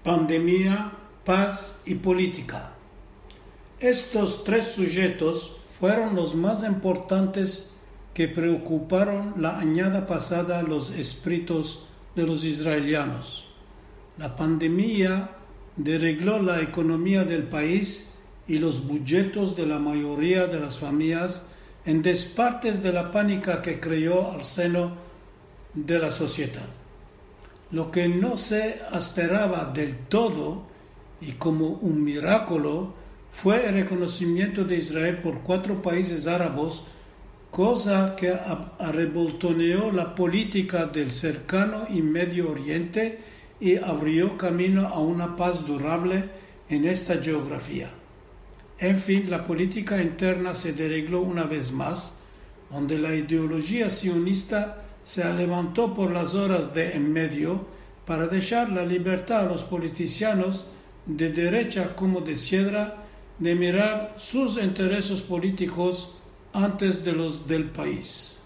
pandemia, paz y política. Estos tres sujetos fueron los más importantes que preocuparon la añada pasada los espíritus de los israelianos. La pandemia desregló la economía del país y los budgetos de la mayoría de las familias en despartes de la pánica que creó al seno de la sociedad. Lo que no se esperaba del todo y como un milagro fue el reconocimiento de Israel por 4 países árabes, cosa que arreboltoneó la política del cercano y Medio Oriente y abrió camino a una paz durable en esta geografía. En fin, la política interna se desregló una vez más, donde la ideología sionista se levantó por las horas de en medio para dejar la libertad a los politicianos de derecha como de izquierda de mirar sus intereses políticos antes de los del país.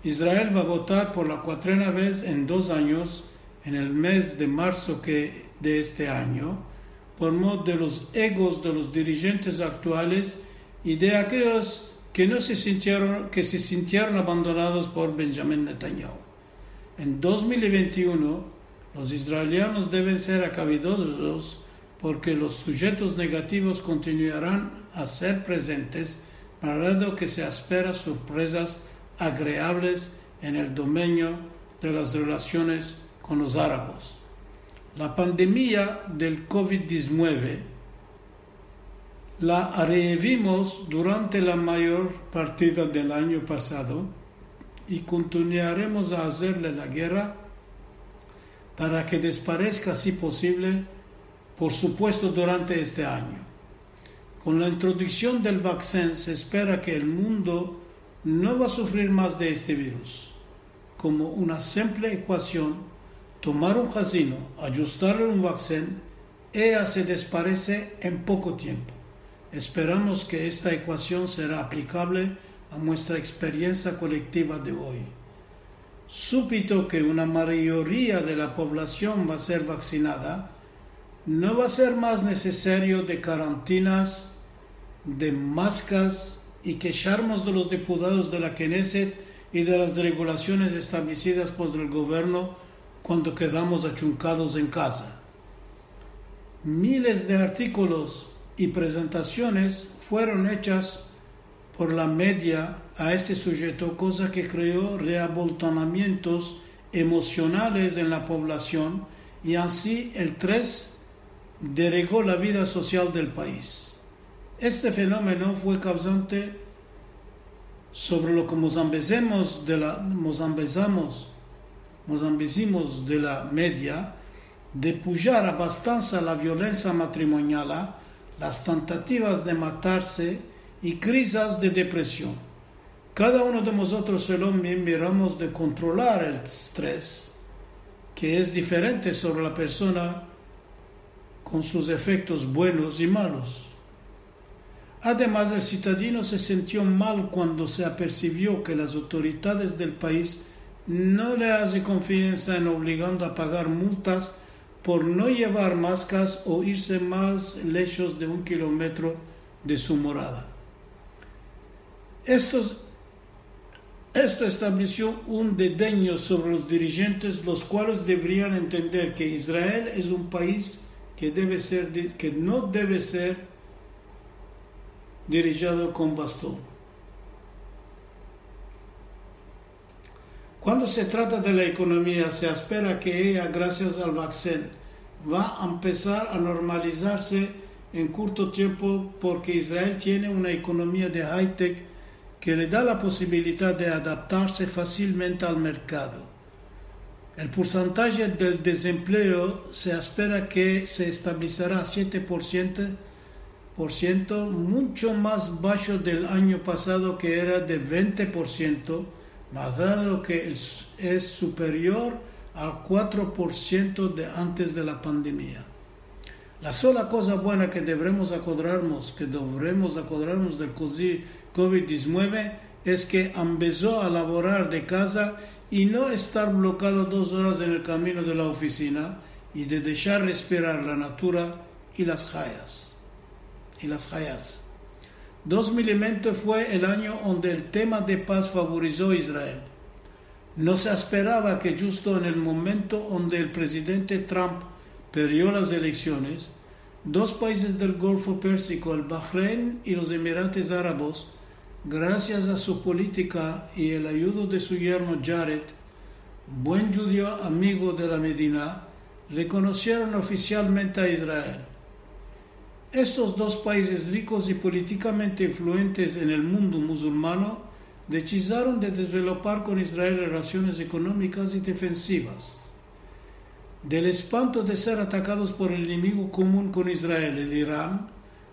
Israel va a votar por la 4ª vez en 2 años, en el mes de marzo de este año, por modo de los egos de los dirigentes actuales y de aquellos que se sintieron abandonados por Benjamin Netanyahu. En 2021, los israelianos deben ser acabidosos porque los sujetos negativos continuarán a ser presentes, dado que se espera sorpresas agradables en el dominio de las relaciones con los árabes. La pandemia del COVID-19 la revivimos durante la mayor parte del año pasado y continuaremos a hacerle la guerra para que desaparezca si posible, por supuesto durante este año. Con la introducción del vaccino se espera que el mundo no va a sufrir más de este virus. Como una simple ecuación, tomar un casino, ajustarle un vaccino, ella se desaparece en poco tiempo. Esperamos que esta ecuación será aplicable a nuestra experiencia colectiva de hoy. Súbito que una mayoría de la población va a ser vacunada, no va a ser más necesario de cuarentenas, de máscaras y quejarnos de los diputados de la Knesset y de las regulaciones establecidas por el gobierno cuando quedamos achuncados en casa. Miles de artículos y presentaciones fueron hechas por la media a este sujeto, cosa que creó reaboltonamientos emocionales en la población y así el 3 derogó la vida social del país. Este fenómeno fue causante sobre lo que mozambicimos de la media de pujar a bastanza la violencia matrimonial, las tentativas de matarse y crisis de depresión. Cada uno de nosotros solo miramos de controlar el estrés, que es diferente sobre la persona con sus efectos buenos y malos. Además, el ciudadano se sintió mal cuando se apercibió que las autoridades del país no le hacen confianza en obligando a pagar multas por no llevar máscaras o irse más lejos de 1 kilómetro de su morada. Esto estableció un desdeño sobre los dirigentes, los cuales deberían entender que Israel es un país que no debe ser dirigido con bastón. Cuando se trata de la economía, se espera que ella, gracias al vaccino, va a empezar a normalizarse en corto tiempo porque Israel tiene una economía de high-tech que le da la posibilidad de adaptarse fácilmente al mercado. El porcentaje del desempleo se espera que se establecerá a 7%, mucho más bajo del año pasado que era de 20%, más dado que es superior al 4% de antes de la pandemia. La sola cosa buena que debemos acordarnos del COVID-19 es que empezó a laborar de casa y no estar bloqueado 2 horas en el camino de la oficina y de dejar respirar la natura y las hayas. 2020 fue el año donde el tema de paz favorizó a Israel. No se esperaba que justo en el momento donde el presidente Trump perdió las elecciones, dos países del Golfo Pérsico, el Bahrein y los Emiratos Árabes, gracias a su política y el ayudo de su yerno Jared, buen judío amigo de la Medina, reconocieron oficialmente a Israel. Estos dos países ricos y políticamente influyentes en el mundo musulmano decidieron de desarrollar con Israel relaciones económicas y defensivas. Del espanto de ser atacados por el enemigo común con Israel, el Irán,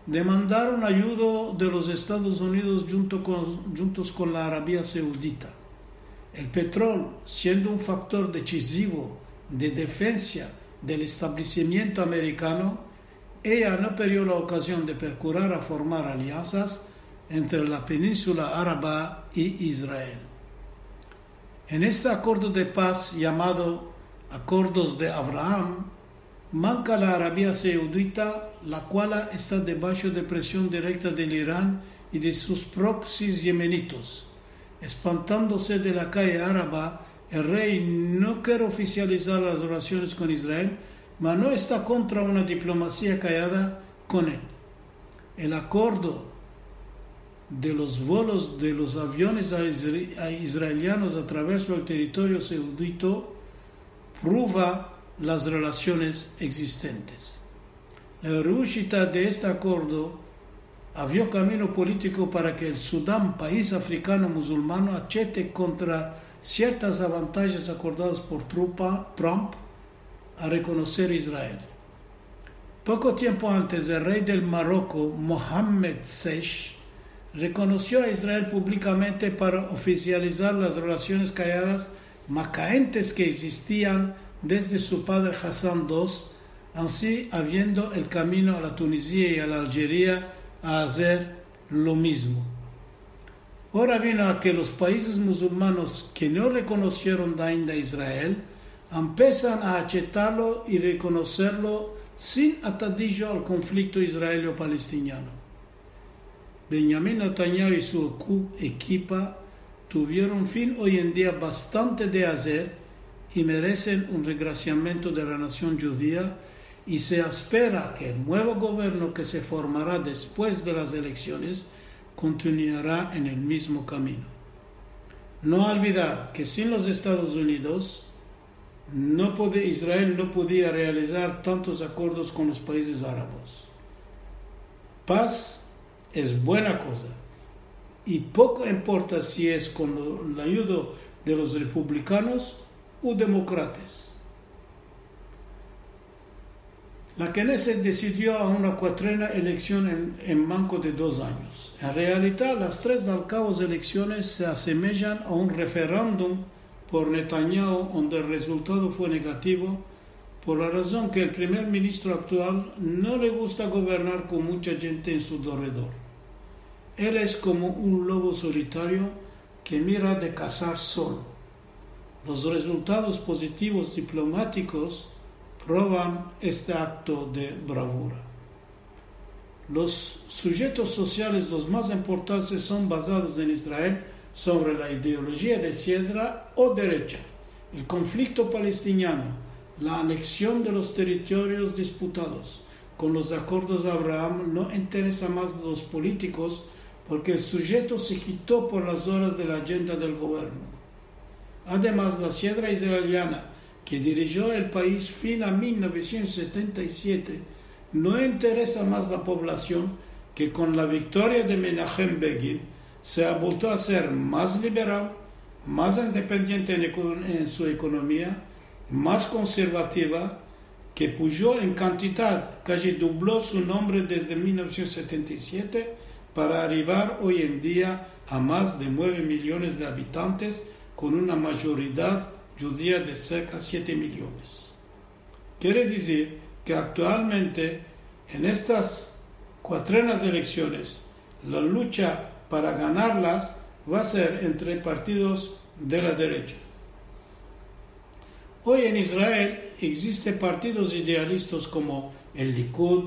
demandaron ayuda de los Estados Unidos juntos con la Arabia Saudita. El petróleo, siendo un factor decisivo de defensa del establecimiento americano, ella no perdió la ocasión de procurar a formar alianzas entre la península árabe y Israel. En este acuerdo de paz llamado Acuerdos de Abraham, manca la Arabia Saudita, la cual está debajo de presión directa del Irán y de sus proxies yemenitos. Espantándose de la calle árabe, el rey no quiere oficializar las relaciones con Israel, mas no está contra una diplomacia callada con él. El acuerdo de los vuelos de los aviones israelianos a través del territorio saudita prueba las relaciones existentes. La réussite de este acuerdo abrió camino político para que el Sudán, país africano musulmano, acepte contra ciertas avantajes acordados por Trump a reconocer Israel. Poco tiempo antes, el rey del Marruecos, Mohammed VI, reconoció a Israel públicamente para oficializar las relaciones calladas macaentes que existían desde su padre Hassan II, así abriendo el camino a la Tunisia y a la Algeria a hacer lo mismo. Ahora vino a que los países musulmanos que no reconocieron ainda a Israel empiezan a aceptarlo y reconocerlo sin atadillo al conflicto israelio-palestiniano. Benjamin Netanyahu y su equipa tuvieron fin hoy en día bastante de hacer y merecen un reconocimiento de la nación judía, y se espera que el nuevo gobierno que se formará después de las elecciones continuará en el mismo camino. No olvidar que sin los Estados Unidos Israel no podía realizar tantos acuerdos con los países árabes. Paz es buena cosa y poco importa si es con la ayuda de los republicanos o demócratas. La Knesset decidió a una cuatrena elección en manco de 2 años. En realidad, las 3 de cabo elecciones se asemejan a un referéndum por Netanyahu, donde el resultado fue negativo, por la razón que el primer ministro actual no le gusta gobernar con mucha gente en su alrededor. Él es como un lobo solitario que mira de cazar solo. Los resultados positivos diplomáticos prueban este acto de bravura. Los sujetos sociales los más importantes son basados en Israel sobre la ideología de izquierda o derecha, el conflicto palestiniano, la anexión de los territorios disputados. Con los acuerdos de Abraham no interesa más a los políticos porque el sujeto se quitó por las horas de la agenda del gobierno. Además, la izquierda israeliana, que dirigió el país fin a 1977, no interesa más la población, que con la victoria de Menachem Begin se ha vuelto a ser más liberal, más independiente en su economía, más conservativa, que puso en cantidad, casi dobló su nombre desde 1977 para arribar hoy en día a más de 9 millones de habitantes con una mayoría judía de cerca de 7 millones. Quiere decir que actualmente en estas cuatrenas elecciones la lucha para ganarlas va a ser entre partidos de la derecha. Hoy en Israel existen partidos idealistas como el Likud,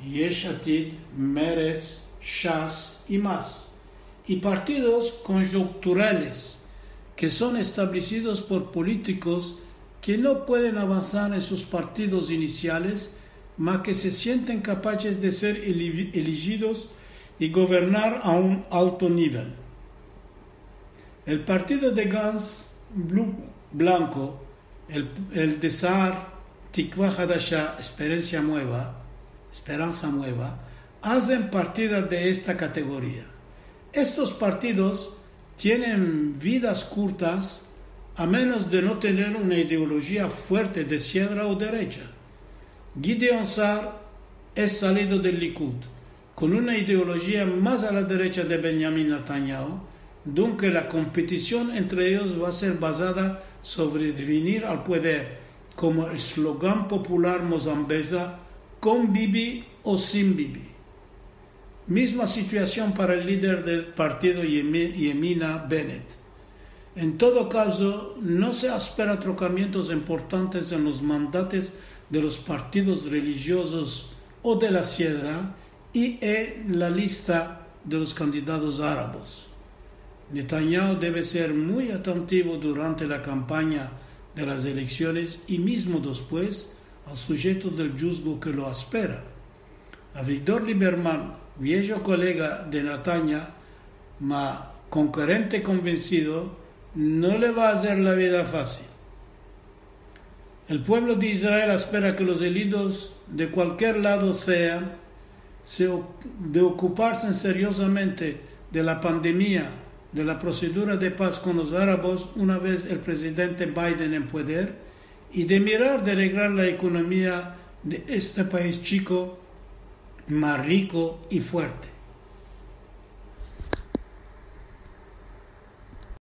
Yesh Atid, Meretz, Shas y más, y partidos coyunturales que son establecidos por políticos que no pueden avanzar en sus partidos iniciales, mas que se sienten capaces de ser elegidos y gobernar a un alto nivel. El partido de Gantz blanco, el de Saar, Tikva Hadasha, Esperanza Nueva, hacen partida de esta categoría. Estos partidos tienen vidas cortas a menos de no tener una ideología fuerte de izquierda o derecha. Gideon Saar es salido del Likud, con una ideología más a la derecha de Benjamin Netanyahu, donde la competición entre ellos va a ser basada sobre venir al poder, como el eslogan popular mozambesa, con Bibi o sin Bibi. Misma situación para el líder del partido Yemina, Bennett. En todo caso, no se espera trocamientos importantes en los mandatos de los partidos religiosos o de la izquierda y en la lista de los candidatos árabes. Netanyahu debe ser muy atentivo durante la campaña de las elecciones y mismo después al sujeto del juzgo que lo espera. A Víctor Lieberman, viejo colega de Netanyahu, ma concurrente convencido, no le va a hacer la vida fácil. El pueblo de Israel espera que los elegidos de cualquier lado sean de ocuparse seriosamente de la pandemia, de la procedura de paz con los árabes una vez el presidente Biden en poder y de mirar de arreglar la economía de este país chico, más rico y fuerte.